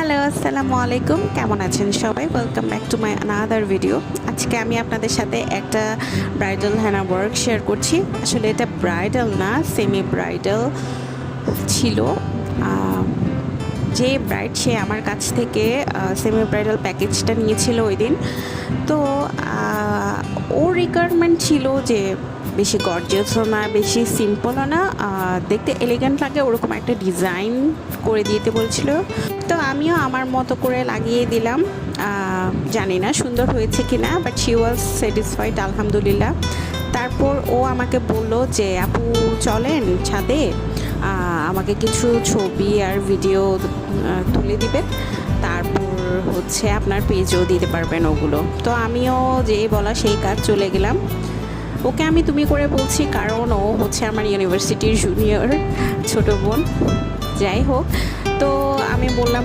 Hello, আসসালামু আলাইকুম। কেমন আছেন সবাই? Welcome back to my another video. আজকে আমি আপনাদের সাথে একটা ব্রাইডাল হেনা ওয়ার্ক শেয়ার করছি। আসলে এটা ব্রাইডাল না, সেমি ব্রাইডাল ছিল। যে ব্রাইড সে আমার কাছ থেকে সেমি ব্রাইডাল প্যাকেজটা নিয়েছিল ওই দিন। তো ওর রিকোয়ারমেন্ট ছিল যে বেশি গর্জিয়াসও না, বেশি সিম্পলও না, দেখতে এলিগেন্ট লাগে ওরকম একটা ডিজাইন করে দিতে বলছিল। তো আমিও আমার মতো করে লাগিয়ে দিলাম। জানি না সুন্দর হয়েছে কি না, বাট শি ওয়াজ স্যাটিসফাইড, আলহামদুলিল্লাহ। তারপর ও আমাকে বলল যে আপু চলেন ছাদে, আমাকে কিছু ছবি আর ভিডিও তুলে দিবেন, তারপর হচ্ছে আপনার পেজও দিতে পারবেন ওগুলো। তো আমিও যেই বলা সেই কাজ চলে গেলাম। ওকে আমি তুমি করে বলছি কারণ ও হচ্ছে আমার ইউনিভার্সিটির জুনিয়র ছোট বোন। যাই হোক, তো আমি বললাম